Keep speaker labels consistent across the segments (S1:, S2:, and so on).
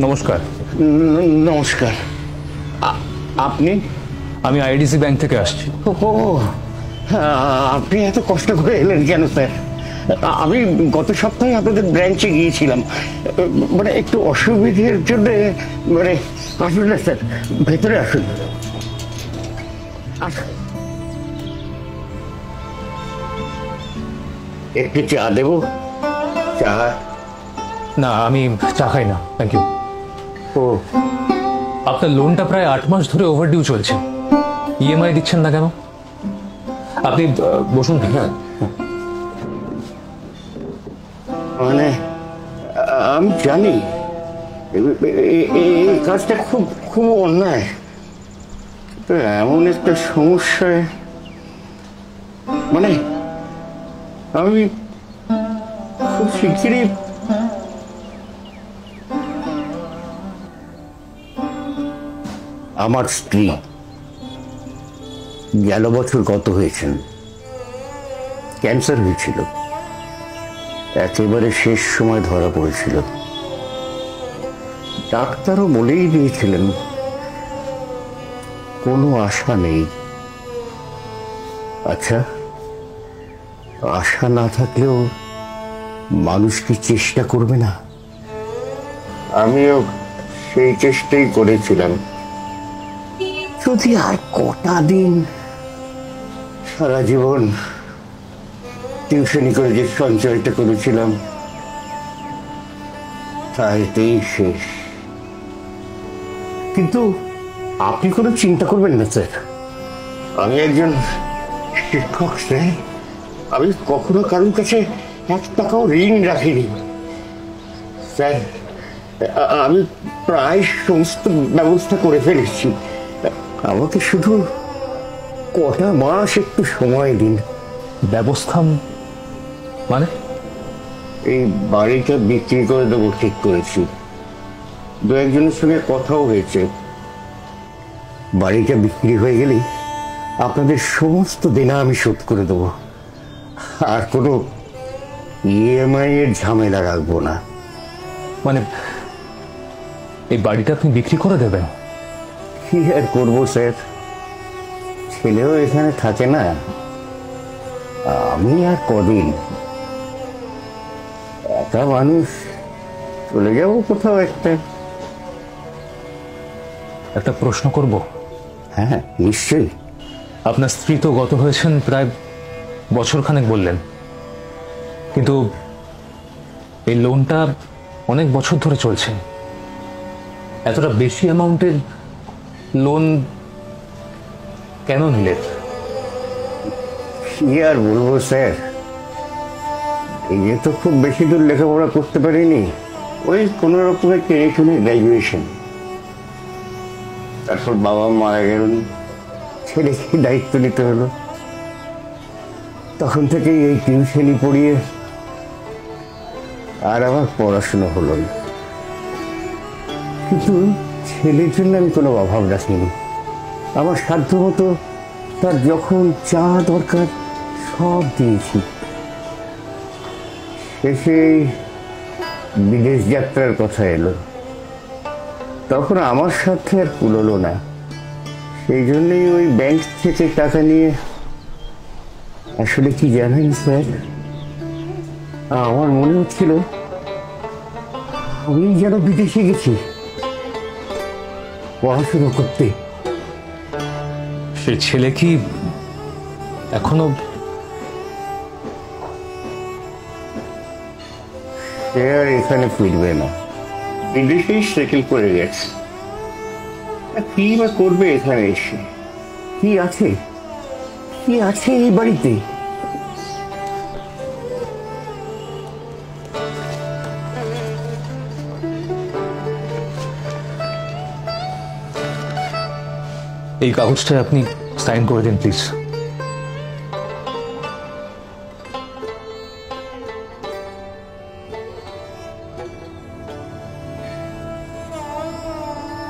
S1: নমস্কার।
S2: নমস্কার। আপনি?
S1: আমি আইডিসি ব্যাংক থেকে আসছি।
S2: ও, আপনি এত কষ্ট করে এলেন কেন স্যার? আমি গত সপ্তাহে আপনাদের ব্রাঞ্চে গিয়েছিলাম, মানে একটু অসুবিধের জন্য। মানে আসুন না স্যার, ভেতরে আসুন। একটু চা দেবো? চা?
S1: না, আমি চা খাই না, থ্যাংক ইউ।
S2: ও,
S1: আপনার লোনটা প্রায় 8 মাস ধরে ওভারডিউ চলছে, ইএমআই দিচ্ছেন না কেন? আপনি বসুন।
S2: হ্যাঁ, মানে আমি জানি এই কাজটা খুব খুব অন্যায়, তো এমন একটা সমস্যায় মানে আমি খুব শিগগিরই আমার স্ত্রী গেল বছর গত হয়েছেন, ক্যান্সার হয়েছিল, একেবারে শেষ সময় ধরা পড়েছিল। ডাক্তারও বলেই দিয়েছিলেন কোনো আশা নেই। আচ্ছা, আশা না থাকলেও মানুষ কি চেষ্টা করবে না? আমিও সেই চেষ্টাই করেছিলাম। যদি আর কটা দিন, সারা জীবন টিউশনি করে যে সঞ্চয়টা করেছিলাম তা এতেই শেষ। কিন্তু আপনি কোনো চিন্তা করবেন না স্যার, আমি একজন শিক্ষক স্যার, আমি কখনো কারোর কাছে 1 টাকাও ঋণ রাখিনি স্যার। আমি প্রায় সমস্ত ব্যবস্থা করে ফেলেছি, আমাকে শুধু কটা মাস একটু সময় দিন।
S1: ব্যবস্থা মানে?
S2: এই বাড়িটা বিক্রি করে দেবো ঠিক করেছি, 2-1 জনের সঙ্গে কথাও হয়েছে। বাড়িটা বিক্রি হয়ে গেলেই আপনাদের সমস্ত দেনা আমি শোধ করে দেবো, আর কোনো ইএমআই এর ঝামেলা রাখবো না।
S1: মানে এই বাড়িটা আপনি বিক্রি করে দেবেন?
S2: কি আর করবো স্যার, ছেলেও এখানে থাকে না, আমি আর কদিন একা মানুষ, চলে যাবো কোথাও একটা।
S1: একটা প্রশ্ন করব?
S2: হ্যাঁ, নিশ্চয়ই।
S1: আপনার স্ত্রী তো গত হয়েছেন প্রায় বছরখানেক বললেন, কিন্তু এই লোনটা অনেক বছর ধরে চলছে। এতটা বেশি অ্যামাউন্টের লোন কেন নিলেন?
S2: কি আর বলবো স্যার, এই যে তো খুব বেশি দূর লেখাপড়া করতে পারিনি, ওই কোনো রকমের টেনে শুনে গ্র্যাজুয়েশন। তারপর বাবা মারা গেলেন, ছেলেকে দায়িত্ব নিতে হলো, তখন থেকেই এই টিউশনি পড়িয়ে আর আমার পড়াশোনা হলো না। কিন্তু ছেলের জন্য আমি কোনো অভাব রাখিনি, আমার সাধ্য মতো তার যখন যা দরকার সব দিয়েছি। শেষে বিদেশ যাত্রার কথা এলো, তখন আমার সাথে আর কুলোলো না, সেই জন্যই ওই ব্যাংক থেকে টাকা নিয়ে। আসলে কি জানেন স্যার, আমার মনে হচ্ছিল আমি যেন বিদেশে গেছি পড়াশোনা করতে।
S1: সে ছেলে কি এখনো?
S2: সে আর এখানে ফিরবে না, বিদেশেই সেটেল করে গেছে। কি বা করবে এখানে এসে? কি আছে, কি আছে এই বাড়িতে?
S1: এই কাগজটায় আপনি সাইন করে দিন প্লিজ।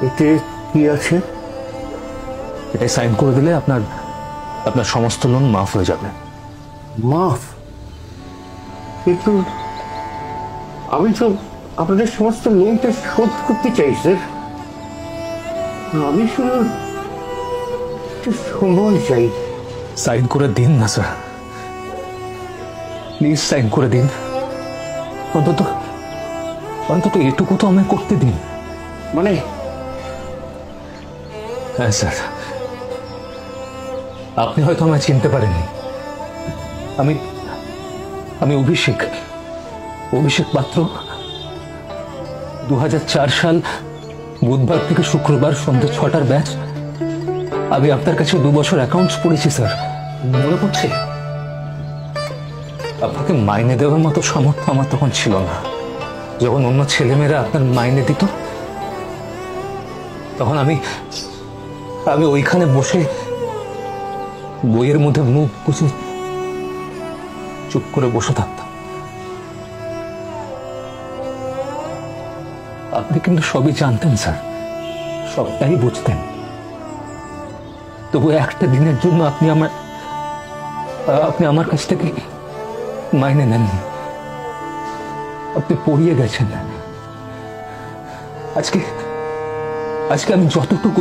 S2: এতে কি আছে?
S1: এটাই সাইন করে দিলে আপনার আপনার সমস্ত লোন মাফ হয়ে যাবে।
S2: মাফ? কিন্তু আমি তো আপনাদের সমস্ত লোনটা শোধ করতে চাই স্যার। আমি শুধু একটু সময় চাই।
S1: সাইন করে দিন না স্যার, প্লিজ সাইন করে দিন। অন্তত অন্তত এটুকু তো আমায় করতে দিন।
S2: মানে
S1: হ্যাঁ স্যার, আপনি হয়তো আমায় চিনতে পারেননি। আমি আমি অভিষেক পাত্র। 2004 সাল বুধবার থেকে শুক্রবার সন্ধ্যে 6টার ব্যাচ। আমি আপনার কাছে 2 বছর অ্যাকাউন্টস পড়েছি স্যার, মনে পড়ছে? আপনাকে মাইনে দেওয়ার মতো সামর্থ্য আমার তখন ছিল না। যখন অন্য ছেলেমেয়েরা আপনার মাইনে দিত, তখন আমি ওইখানে বসে বইয়ের মধ্যে মুখ গুজে চুপ করে বসে থাকতাম। আপনি কিন্তু সবই জানতেন স্যার, সবটাই বুঝতেন। তবু একটা দিনের জন্য আপনি আমার কাছ থেকে মাইনে নেননি। আপনি পড়িয়ে গেছেন। আজকে আমি যতটুকু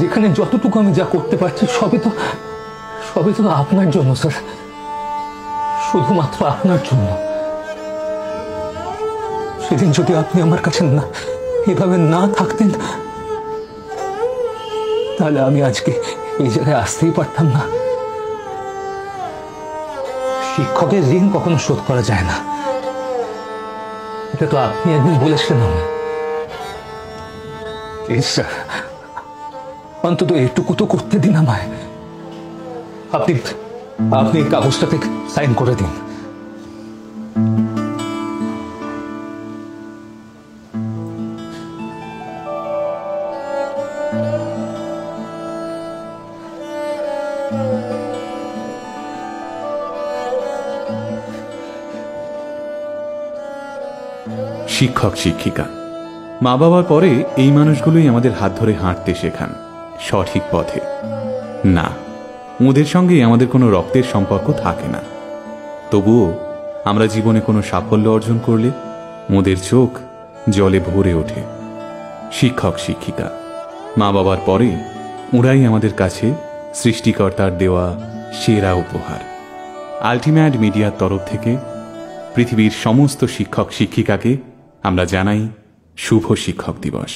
S1: যেখানে যতটুকু আমি যা করতে পারছি সবই তো আপনার জন্য স্যার, শুধুমাত্র আপনার জন্য। সেদিন যদি আপনি আমার কাছে এভাবে না থাকতেন, তাহলে আমি আজকে এই জায়গায় আসতেই পারতাম না। শিক্ষকের ঋণ কখনো শোধ করা যায় না, এটা তো আপনি একদিন বলেছিলেন আমায়। স্যার, অন্তত এটুকু তো করতে দিন আমায়। আপনি এই কাগজটাতে সাইন করে দিন।
S3: শিক্ষক শিক্ষিকা, মা বাবার পরে এই মানুষগুলোই আমাদের হাত ধরে হাঁটতে শেখান সঠিক পথে। না, ওদের সঙ্গে আমাদের কোনো রক্তের সম্পর্ক থাকে না। তবুও আমরা জীবনে কোনো সাফল্য অর্জন করলে ওদের চোখ জলে ভরে ওঠে। শিক্ষক শিক্ষিকা, মা বাবার পরে ওরাই আমাদের কাছে সৃষ্টিকর্তার দেওয়া সেরা উপহার। আল্টিমেট মিডিয়ার তরফ থেকে পৃথিবীর সমস্ত শিক্ষক শিক্ষিকাকে আমরা জানাই শুভ শিক্ষক দিবস।